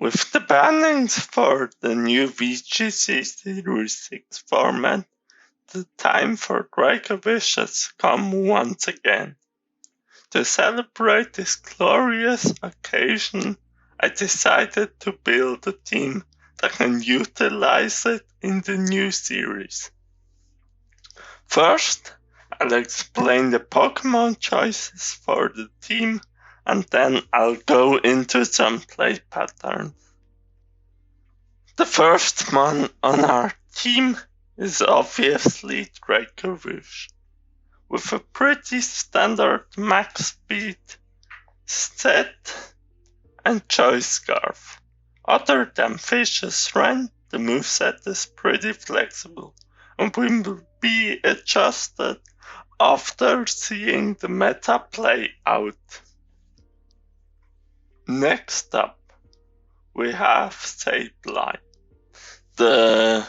With the bannings for the new VGC Series 6 format, the time for Dracovish has come once again. To celebrate this glorious occasion, I decided to build a team that can utilize it in the new series. First, I'll explain the Pokemon choices for the team, and then I'll go into some play patterns. The first one on our team is obviously Dracovish. With a pretty standard max speed, set, and choice scarf. Other than Fishious Rend, the moveset is pretty flexible and will be adjusted after seeing the meta play out. Next up, we have Sableye, the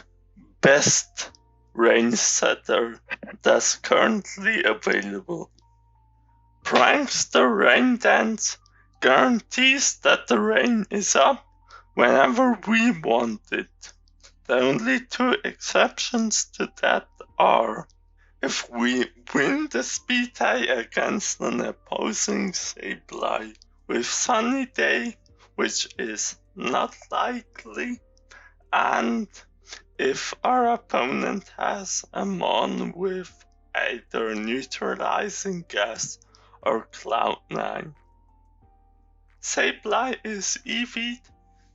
best range setter that's currently available. Prankster Rain Dance guarantees that the rain is up whenever we want it. The only two exceptions to that are if we win the speed tie against an opposing Sableye with Sunny Day, which is not likely, and if our opponent has a mon with either Neutralizing Gas or Cloud9. Sableye is EV'd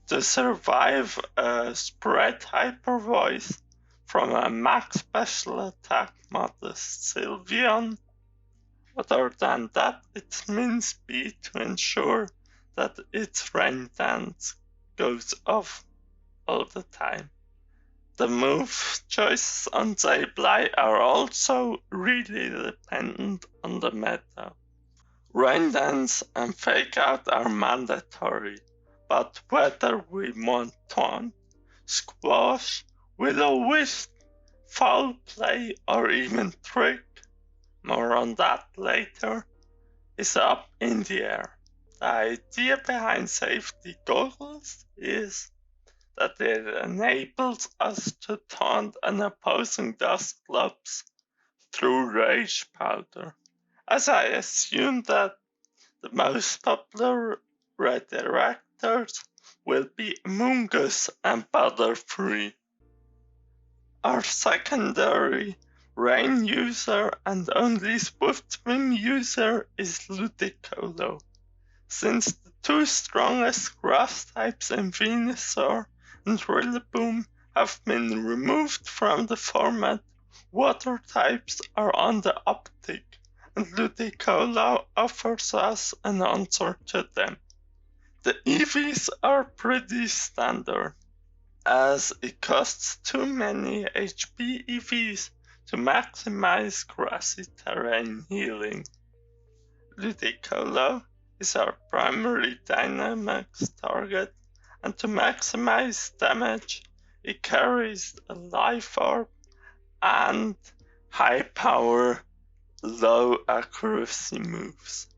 to survive a spread Hyper Voice from a max special attack modest Sylveon. Other than that, its min speed to ensure that its Rain Dance goes off all the time. The move choices on Sableye are also really dependent on the meta. Rain Dance and Fake Out are mandatory, but whether we want Taunt, Squash, Will-O-Wisp, Foul Play or even Trick, more on that later, is up in the air. The idea behind safety goggles is that it enables us to taunt an opposing Dusclops through Rage Powder, as I assume that the most popular redirectors will be Amoonguss and Butterfree. Our secondary rain user and only Swift Swim user is Ludicolo. Since the two strongest grass types in Venusaur and Rillaboom have been removed from the format, water types are on the uptick, and Ludicolo offers us an answer to them. The EVs are pretty standard, as it costs too many HP EVs to maximize grassy terrain healing. Ludicolo is our primary Dynamax target, and to maximize damage, it carries a Life Orb and high power, low accuracy moves.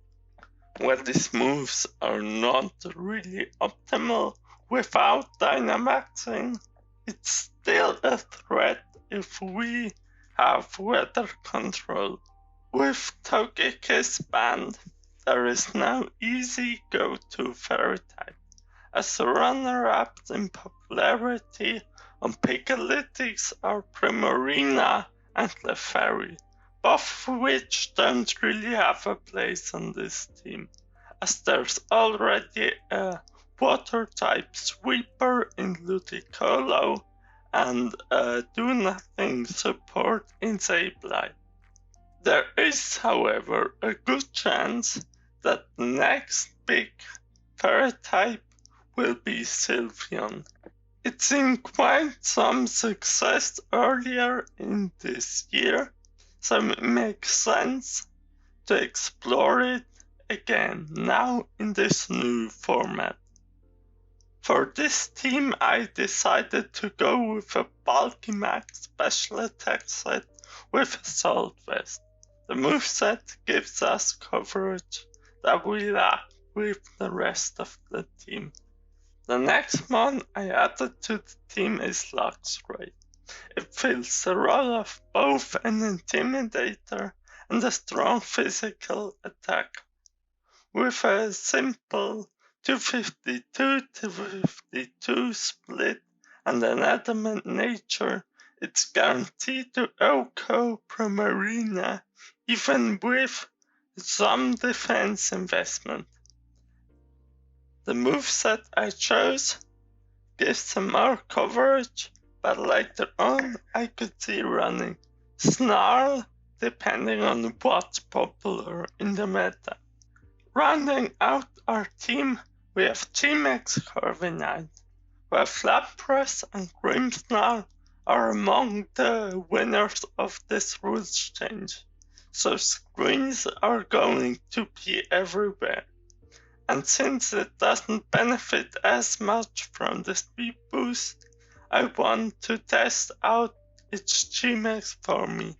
While these moves are not really optimal without Dynamaxing, it's still a threat if we have weather control. With Togekiss banned, there is no easy go-to fairy type, as the runner-ups in popularity on Pixilate are Primarina and Clefairy, both of which don't really have a place on this team, as there's already a water-type sweeper in Ludicolo and a do-nothing support in Sableye. There is, however, a good chance that the next big fairy type will be Sylveon. It's seen quite some success earlier in this year, so it makes sense to explore it again now in this new format. For this team, I decided to go with a bulky max special attack set with Assault Vest. The moveset gives us coverage that we lack with the rest of the team. The next one I added to the team is Luxray. It fills the role of both an intimidator and a strong physical attack. With a simple 252-52 split and an Adamant Nature, it's guaranteed to OHKO Primarina, even with some defense investment. The moveset I chose gives some more coverage, but later on I could see running Snarl depending on what's popular in the meta. Rounding out our team, we have G-Max Corviknight, where Flappress and Grimmsnarl are among the winners of this rules change, so screens are going to be everywhere. And since it doesn't benefit as much from the speed boost, I want to test out its G-Max for me.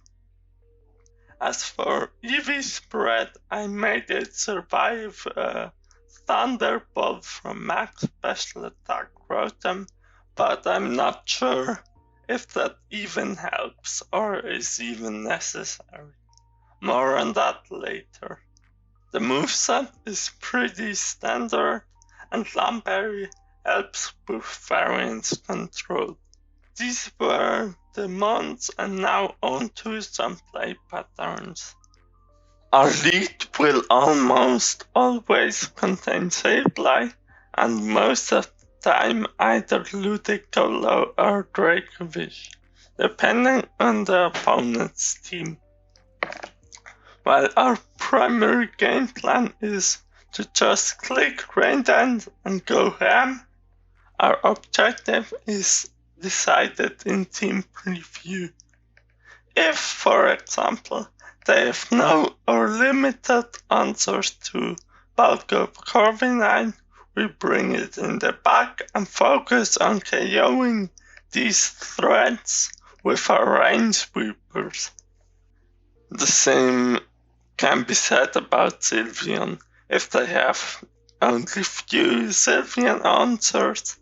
As for EV spread, I made it survive a Thunderbolt from Max Special Attack Rotom, but I'm not sure if that even helps or is even necessary. More on that later. The moveset is pretty standard, and Lumberry helps with variance control. These were the mons, and now on to some play patterns. Our lead will almost always contain Sableye, and most of the time either Ludicolo or Dracovish, depending on the opponent's team. While our primary game plan is to just click Rain Dance and go ham, our objective is decided in team preview. If, for example, they have no or limited answers to bulk up Corviknight, we bring it in the back and focus on KOing these threats with our range sweepers. The same can be said about Sylveon. If they have only few Sylveon answers,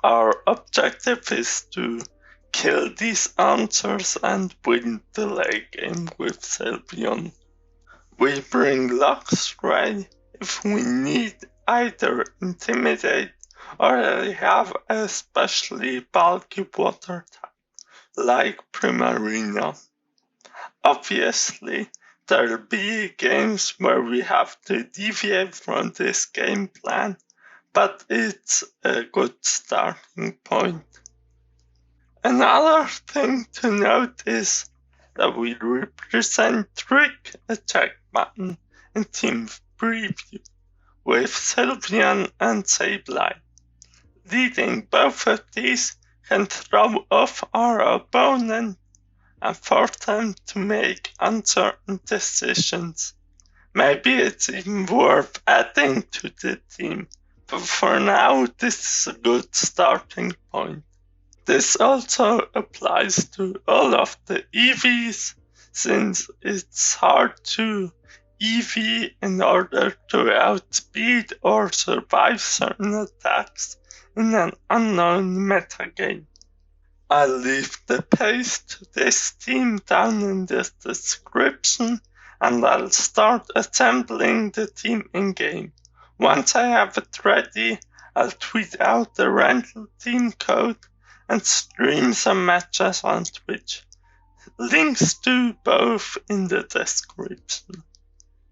our objective is to kill these answers and win the late game with Sylveon. We bring Luxray if we need either Intimidate or they have a especially bulky water type, like Primarina. Obviously, there'll be games where we have to deviate from this game plan, but it's a good starting point. Another thing to note is that we represent Trick Attack button in team preview with Sylveon and Sableye. Leading both of these can throw off our opponent and force them to make uncertain decisions. Maybe it's even worth adding to the team, but for now this is a good starting point. This also applies to all of the EVs, since it's hard to EV in order to outspeed or survive certain attacks in an unknown metagame. I'll leave the paste to this team down in the description, and I'll start assembling the team in-game. Once I have it ready, I'll tweet out the rental team code and stream some matches on Twitch. Links to both in the description.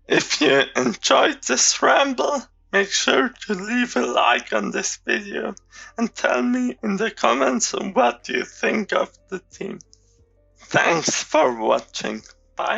If you enjoyed this ramble, make sure to leave a like on this video and tell me in the comments what you think of the team. Thanks for watching. Bye.